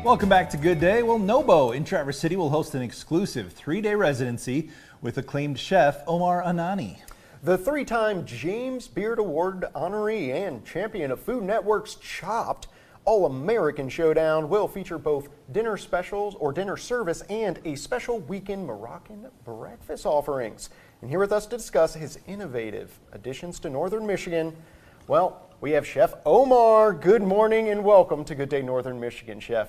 Welcome back to Good Day. Well, Nobo in Traverse City will host an exclusive 3-day residency with acclaimed chef Omar Anani. The 3-time James Beard Award honoree and champion of Food Network's Chopped All-American Showdown will feature both dinner specials or dinner service and a special weekend Moroccan breakfast offerings. And here with us to discuss his innovative additions to Northern Michigan, well, we have Chef Omar. Good morning and welcome to Good Day Northern Michigan, Chef.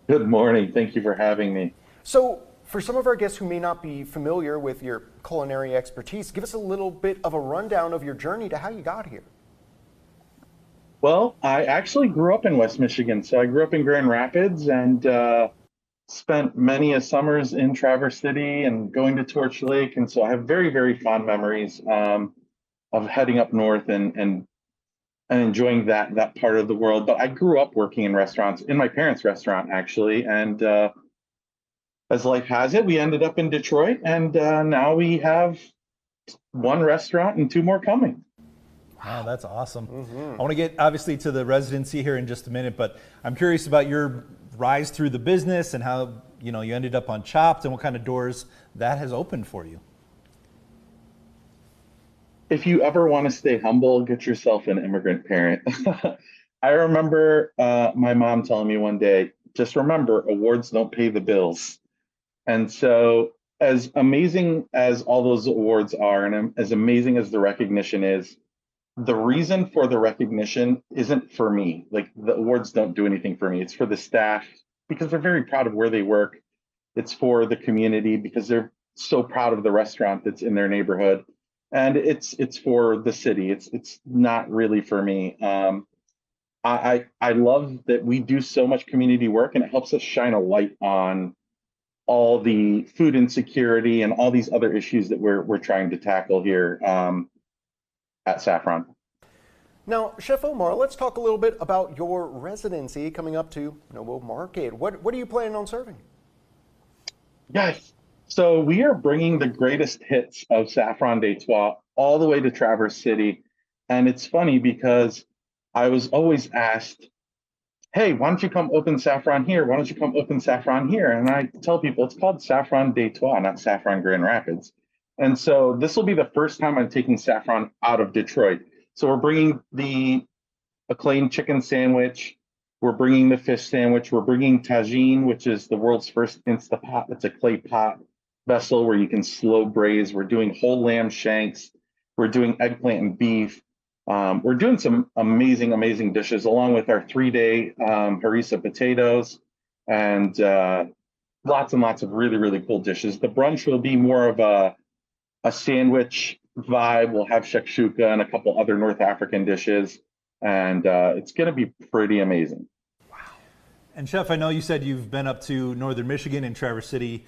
Good morning. Thank you for having me. So, for some of our guests who may not be familiar with your culinary expertise, give us a little bit of a rundown of your journey to how you got here. Well, I actually grew up in West Michigan. So I grew up in Grand Rapids and spent many a summers in Traverse City and going to Torch Lake. And so I have very, very fond memories of heading up north and enjoying that part of the world. But I grew up working in restaurants, in my parents' restaurant, actually. And as life has it, we ended up in Detroit. And now we have one restaurant and 2 more coming. Wow, that's awesome. I want to get obviously to the residency here in just a minute, but I'm curious about your rise through the business and how you ended up on Chopped and what kind of doors that has opened for you. If you ever want to stay humble, get yourself an immigrant parent. I remember my mom telling me one day, just remember, awards don't pay the bills. And so as amazing as all those awards are, and as amazing as the recognition is, the reason for the recognition isn't for me. Like, the awards don't do anything for me. It's for the staff because they're very proud of where they work. It's for the community because they're so proud of the restaurant that's in their neighborhood. And it's for the city. It's not really for me. I love that we do so much community work, and it helps us shine a light on all the food insecurity and all these other issues that we're trying to tackle here at Saffron. Now, Chef Omar, let's talk a little bit about your residency coming up to Nobo Market. What are you planning on serving? Yes. So we are bringing the greatest hits of Saffron des Trois all the way to Traverse City. And it's funny because I was always asked, hey, why don't you come open Saffron here? Why don't you come open Saffron here? And I tell people it's called Saffron des Trois, not Saffron Grand Rapids. And so this will be the first time I'm taking Saffron out of Detroit. So we're bringing the acclaimed chicken sandwich. We're bringing the fish sandwich. We're bringing tagine, which is the world's first Instapot. It's a clay pot vessel where you can slow braise. We're doing whole lamb shanks. We're doing eggplant and beef. We're doing some amazing, amazing dishes along with our 3-day harissa potatoes and lots and lots of really, really cool dishes. The brunch will be more of a sandwich vibe. We'll have shakshuka and a couple other North African dishes. And it's going to be pretty amazing. Wow. And Chef, I know you said you've been up to Northern Michigan and Traverse City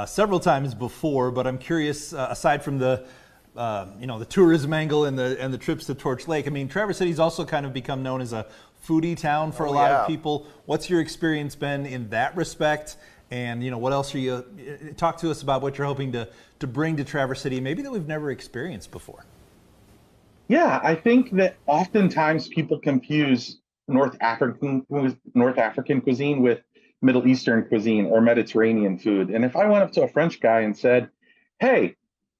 several times before, but I'm curious, aside from the tourism angle and the trips to Torch Lake, I mean, Traverse City's also kind of become known as a foodie town for a lot of people. What's your experience been in that respect? And what else are you talk to us about what you're hoping to bring to Traverse City, maybe that we've never experienced before? Yeah, I think that oftentimes people confuse North African cuisine with Middle Eastern cuisine or Mediterranean food. And if I went up to a French guy and said, hey,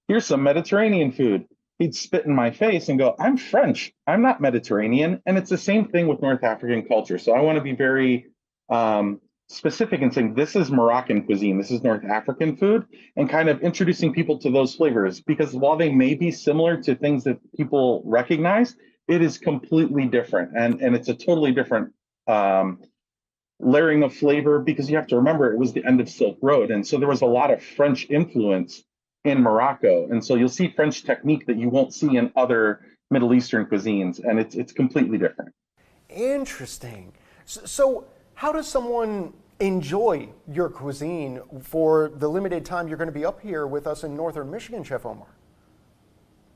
here's some Mediterranean food, he'd spit in my face and go, I'm French, I'm not Mediterranean. And it's the same thing with North African culture. So I want to be very specific in saying this is Moroccan cuisine, this is North African food, and kind of introducing people to those flavors, because while they may be similar to things that people recognize, it is completely different. And it's a totally different layering of flavor, because you have to remember it was the end of Silk Road. And so there was a lot of French influence in Morocco. And so you'll see French technique that you won't see in other Middle Eastern cuisines. And it's completely different. Interesting. So how does someone enjoy your cuisine for the limited time you're going to be up here with us in Northern Michigan, Chef Omar?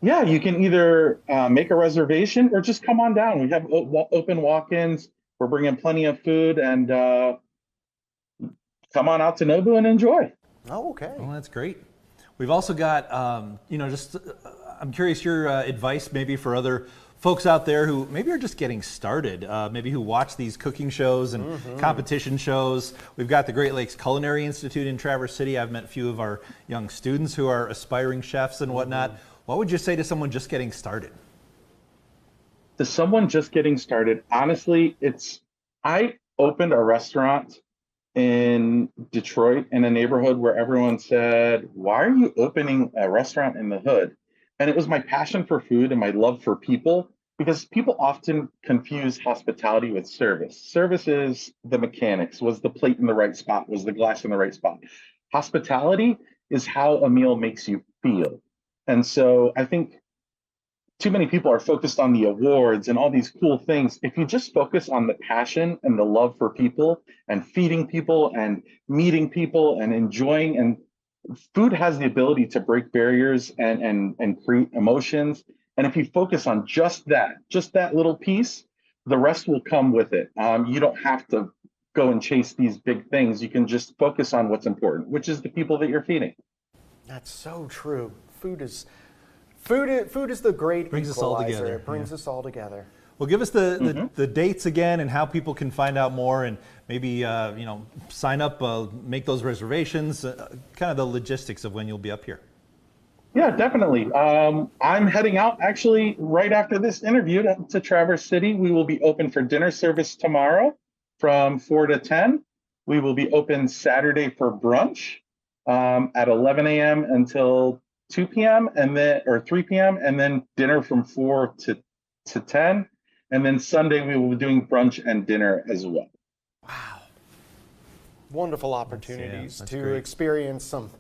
Yeah, you can either make a reservation or just come on down. We have open walk-ins. We're bringing plenty of food, and come on out to Nobu and enjoy. Oh, okay. Well, that's great. We've also got, I'm curious your advice maybe for other folks out there who maybe are just getting started, maybe who watch these cooking shows and competition shows. We've got the Great Lakes Culinary Institute in Traverse City. I've met a few of our young students who are aspiring chefs and whatnot. What would you say to someone just getting started? To someone just getting started, honestly, I opened a restaurant in Detroit in a neighborhood where everyone said, "Why are you opening a restaurant in the hood?" And it was my passion for food and my love for people, because people often confuse hospitality with service. Service is the mechanics. Was the plate in the right spot? Was the glass in the right spot? Hospitality is how a meal makes you feel. And so I think too many people are focused on the awards and all these cool things. If you just focus on the passion and the love for people and feeding people and meeting people and enjoying, and food has the ability to break barriers and create emotions. And if you focus on just that little piece, the rest will come with it. You don't have to go and chase these big things. You can just focus on what's important, which is the people that you're feeding. That's so true. Food is the great Brings us all equalizer. together. It brings us all together. Well, give us the dates again and how people can find out more, and maybe sign up, make those reservations, kind of the logistics of when you'll be up here. Yeah, definitely. I'm heading out actually right after this interview to Traverse City. We will be open for dinner service tomorrow from 4 to 10. We will be open Saturday for brunch at 11 a.m. until 2 p.m. or 3 p.m. and then dinner from 4 to 10. And then Sunday we will be doing brunch and dinner as well. Wow. Wonderful opportunities that's to great. experience some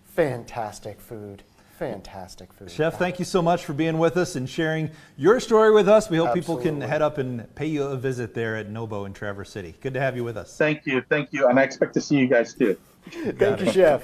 fantastic food. Fantastic food. Chef, thank you so much for being with us and sharing your story with us. We hope people can Absolutely. head up and pay you a visit there at Nobo in Traverse City. Good to have you with us. Thank you. And I expect to see you guys too. Thank you, Chef.